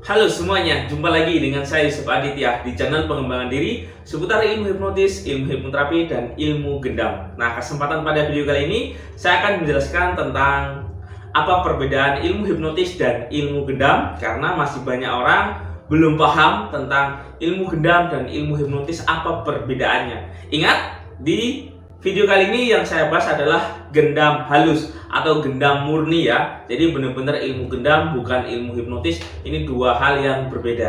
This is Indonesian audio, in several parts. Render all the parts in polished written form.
Halo semuanya, jumpa lagi dengan saya Yusuf Aditya di channel pengembangan diri seputar ilmu hipnotis, ilmu hipnoterapi, dan ilmu gendam. Nah, kesempatan pada video kali ini saya akan menjelaskan tentang apa perbedaan ilmu hipnotis dan ilmu gendam, karena masih banyak orang belum paham tentang ilmu gendam dan ilmu hipnotis, apa perbedaannya. Ingat, di video kali ini yang saya bahas adalah gendam halus atau gendam murni ya. Jadi benar-benar ilmu gendam, bukan ilmu hipnotis. Ini dua hal yang berbeda.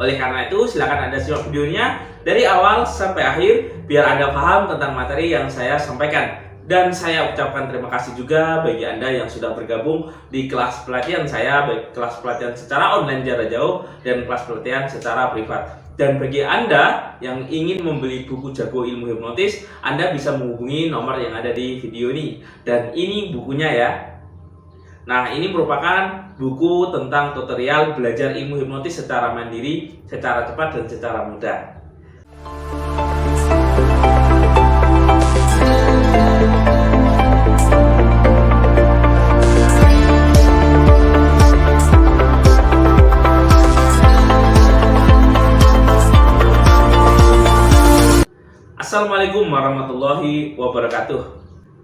Oleh karena itu, silakan Anda simak videonya dari awal sampai akhir biar Anda paham tentang materi yang saya sampaikan. Dan saya ucapkan terima kasih juga bagi Anda yang sudah bergabung di kelas pelatihan saya, baik kelas pelatihan secara online jarak jauh dan kelas pelatihan secara privat. Dan bagi Anda yang ingin membeli buku Jago Ilmu Hipnotis, Anda bisa menghubungi nomor yang ada di video ini. Dan ini bukunya ya. Nah, ini merupakan buku tentang tutorial belajar ilmu hipnotis secara mandiri, secara cepat dan secara mudah. Assalamualaikum warahmatullahi wabarakatuh.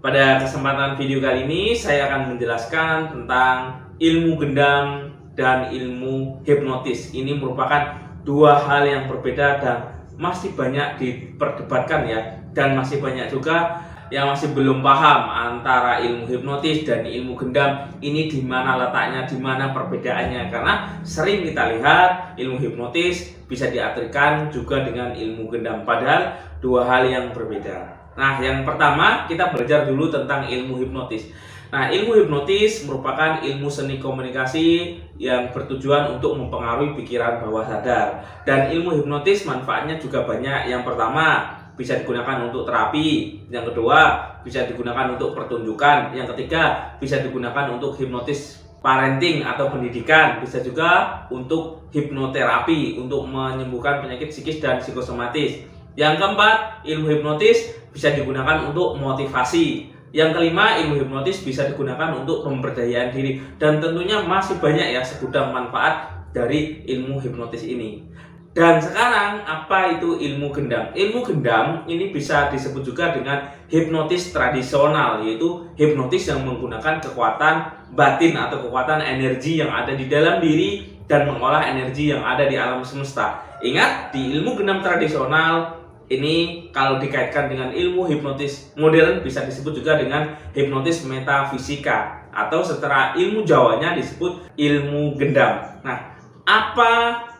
Pada kesempatan video kali ini saya akan menjelaskan tentang ilmu gendam dan ilmu hipnotis. Ini merupakan dua hal yang berbeda dan masih banyak diperdebatkan ya. Dan masih banyak juga yang masih belum paham antara ilmu hipnotis dan ilmu gendam ini, di mana letaknya, di mana perbedaannya. Karena sering kita lihat ilmu hipnotis bisa diartikan juga dengan ilmu gendam, padahal dua hal yang berbeda. Nah, yang pertama kita belajar dulu tentang ilmu hipnotis. Nah, ilmu hipnotis merupakan ilmu seni komunikasi yang bertujuan untuk mempengaruhi pikiran bawah sadar. Dan ilmu hipnotis manfaatnya juga banyak. Yang pertama, bisa digunakan untuk terapi. Yang kedua, bisa digunakan untuk pertunjukan. Yang ketiga, bisa digunakan untuk hipnotis parenting atau pendidikan. Bisa juga untuk hipnoterapi untuk menyembuhkan penyakit psikis dan psikosomatis. Yang keempat, ilmu hipnotis bisa digunakan untuk motivasi. Yang kelima, ilmu hipnotis bisa digunakan untuk pemberdayaan diri. Dan tentunya masih banyak ya segudang manfaat dari ilmu hipnotis ini. Dan sekarang, apa itu ilmu gendam? Ilmu gendam ini bisa disebut juga dengan hipnotis tradisional, yaitu hipnotis yang menggunakan kekuatan batin atau kekuatan energi yang ada di dalam diri dan mengolah energi yang ada di alam semesta. Ingat, di ilmu gendam tradisional ini kalau dikaitkan dengan ilmu hipnotis modern bisa disebut juga dengan hipnotis metafisika, atau secara ilmu Jawanya disebut ilmu gendam. Nah, apa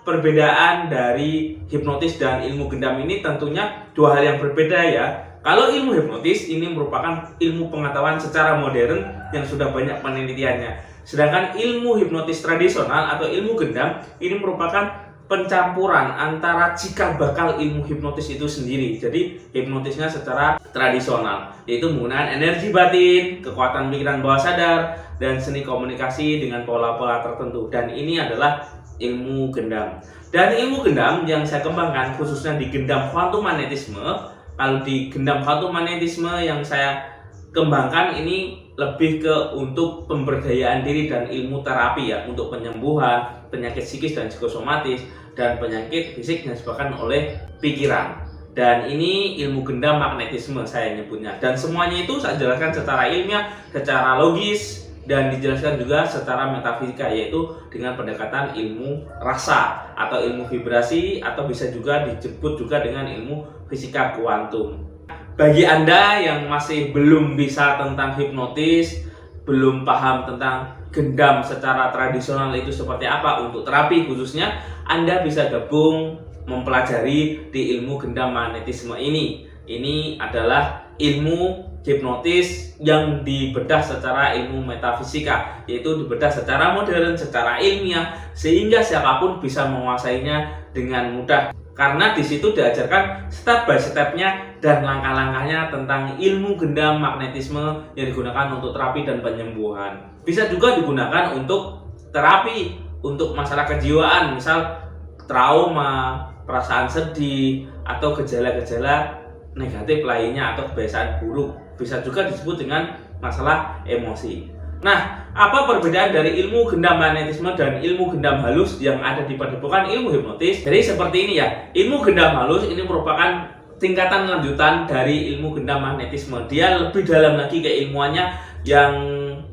perbedaan dari hipnotis dan ilmu gendam ini? Tentunya dua hal yang berbeda ya. Kalau ilmu hipnotis ini merupakan ilmu pengetahuan secara modern yang sudah banyak penelitiannya. Sedangkan ilmu hipnotis tradisional atau ilmu gendam ini merupakan pencampuran antara cikal bakal ilmu hipnotis itu sendiri. Jadi hipnotisnya secara tradisional, yaitu menggunakan energi batin, kekuatan pikiran bawah sadar, dan seni komunikasi dengan pola-pola tertentu. Dan ini adalah ilmu gendam. Dan ilmu gendam yang saya kembangkan khususnya di gendam kuantum magnetisme. Kalau di gendam kuantum magnetisme yang saya kembangkan ini lebih ke untuk pemberdayaan diri dan ilmu terapi ya, untuk penyembuhan penyakit psikis dan psikosomatis dan penyakit fisik yang disebabkan oleh pikiran. Dan ini ilmu gendam magnetisme saya nyebutnya. Dan semuanya itu saya jelaskan secara ilmiah, secara logis, dan dijelaskan juga secara metafisika, yaitu dengan pendekatan ilmu rasa atau ilmu vibrasi, atau bisa juga disebut juga dengan ilmu fisika kuantum. Bagi Anda yang masih belum bisa tentang hipnotis, belum paham tentang gendam secara tradisional itu seperti apa untuk terapi khususnya, Anda bisa gabung mempelajari di ilmu gendam magnetisme ini. Ini adalah ilmu hipnotis yang dibedah secara ilmu metafisika, yaitu dibedah secara modern, secara ilmiah, sehingga siapapun bisa menguasainya dengan mudah. Karena di situ diajarkan step by stepnya dan langkah-langkahnya tentang ilmu gendam magnetisme yang digunakan untuk terapi dan penyembuhan. Bisa juga digunakan untuk terapi untuk masalah kejiwaan, misal trauma, perasaan sedih, atau gejala-gejala negatif lainnya atau kebiasaan buruk. Bisa juga disebut dengan masalah emosi. Nah, apa perbedaan dari ilmu gendam magnetisme dan ilmu gendam halus yang ada di padepokan ilmu hipnotis? Jadi seperti ini ya, ilmu gendam halus ini merupakan tingkatan lanjutan dari ilmu gendam magnetisme. Dia lebih dalam lagi keilmuannya yang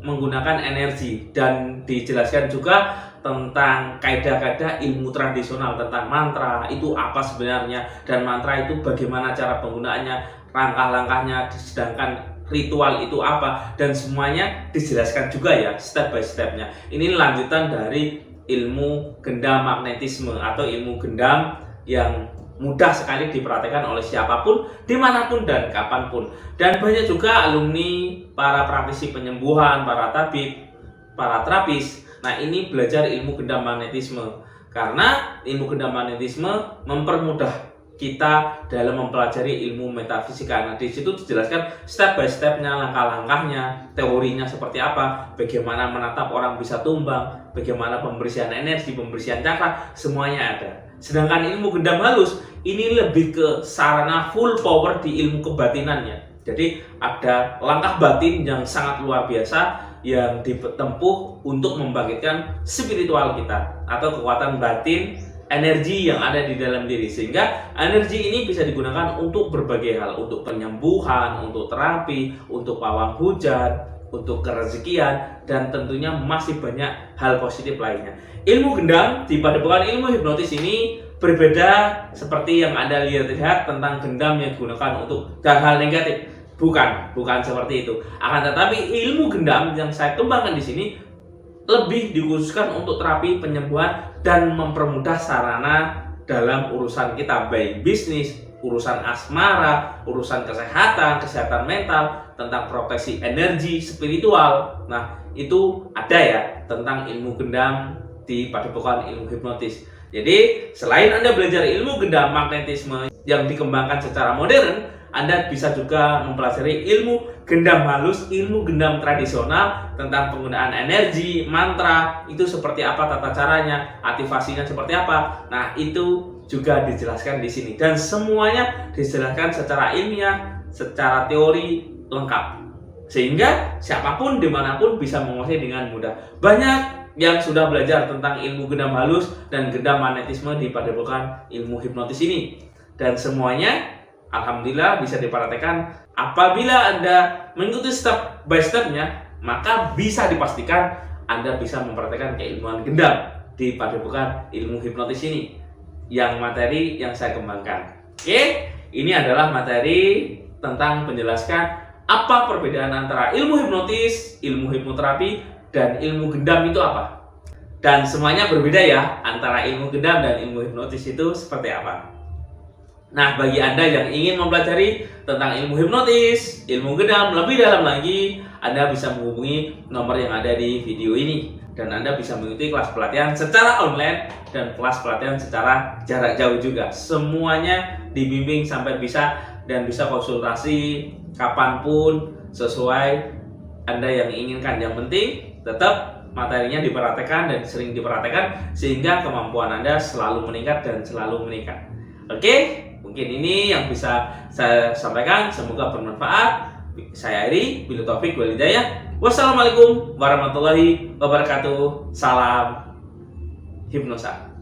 menggunakan energi, dan dijelaskan juga tentang kaidah-kaidah ilmu tradisional tentang mantra itu apa sebenarnya, dan mantra itu bagaimana cara penggunaannya, langkah-langkahnya, sedangkan ritual itu apa, dan semuanya dijelaskan juga ya step by stepnya. Ini lanjutan dari ilmu gendam magnetisme atau ilmu gendam yang mudah sekali diperhatikan oleh siapapun, dimanapun dan kapanpun. Dan banyak juga alumni, para praktisi penyembuhan, para tabib, para terapis. Nah, ini belajar ilmu gendam magnetisme karena ilmu gendam magnetisme mempermudah kita dalam mempelajari ilmu metafisika. Nah, di situ dijelaskan step by stepnya, langkah-langkahnya, teorinya seperti apa, bagaimana menatap orang bisa tumbang, bagaimana pembersihan energi, pembersihan cakra, semuanya ada. Sedangkan ilmu gendam halus ini lebih ke sarana full power di ilmu kebatinannya. Jadi ada langkah batin yang sangat luar biasa yang ditempuh untuk membangkitkan spiritual kita atau kekuatan batin, energi yang ada di dalam diri, sehingga energi ini bisa digunakan untuk berbagai hal, untuk penyembuhan, untuk terapi, untuk pawang hujan, untuk kerezekian, dan tentunya masih banyak hal positif lainnya. Ilmu gendam di padepokan ilmu hipnotis ini berbeda seperti yang Anda lihat tentang gendam yang digunakan untuk hal-hal negatif. Bukan seperti itu. Akan tetapi ilmu gendam yang saya kembangkan di sini lebih dikhususkan untuk terapi penyembuhan dan mempermudah sarana dalam urusan kita, baik bisnis, urusan asmara, urusan kesehatan mental, tentang proteksi energi spiritual. Nah, itu ada ya tentang ilmu gendam di padepokan ilmu hipnotis. Jadi, selain Anda belajar ilmu gendam magnetisme yang dikembangkan secara modern, Anda bisa juga mempelajari ilmu gendam halus, ilmu gendam tradisional tentang penggunaan energi, mantra, itu seperti apa tata caranya, aktivasinya seperti apa. Nah, itu juga dijelaskan di sini, dan semuanya dijelaskan secara ilmiah, secara teori lengkap, sehingga siapapun dimanapun bisa menguasai dengan mudah. Banyak yang sudah belajar tentang ilmu gendam halus dan gendam magnetisme di padepokan ilmu hipnotis ini, dan semuanya alhamdulillah bisa diperhatikan. Apabila Anda mengikuti step by stepnya, maka bisa dipastikan Anda bisa mempraktekkan keilmuan gendam di padepokan ilmu hipnotis ini, yang materi yang saya kembangkan. Oke, ini adalah materi tentang penjelaskan apa perbedaan antara ilmu hipnotis, ilmu hipnoterapi, dan ilmu gendam itu apa. Dan semuanya berbeda ya, antara ilmu gendam dan ilmu hipnotis itu seperti apa. Nah, bagi Anda yang ingin mempelajari tentang ilmu hipnotis, ilmu gendam lebih dalam lagi, Anda bisa menghubungi nomor yang ada di video ini. Dan Anda bisa mengikuti kelas pelatihan secara online dan kelas pelatihan secara jarak jauh juga. Semuanya dibimbing sampai bisa, dan bisa konsultasi kapanpun sesuai Anda yang inginkan. Yang penting tetap materinya diperhatikan dan sering diperhatikan, sehingga kemampuan Anda selalu meningkat dan selalu meningkat. Oke? Mungkin ini yang bisa saya sampaikan, semoga bermanfaat. Saya Eri, billahi taufik wal hidayah. Wassalamualaikum warahmatullahi wabarakatuh. Salam hipnosa.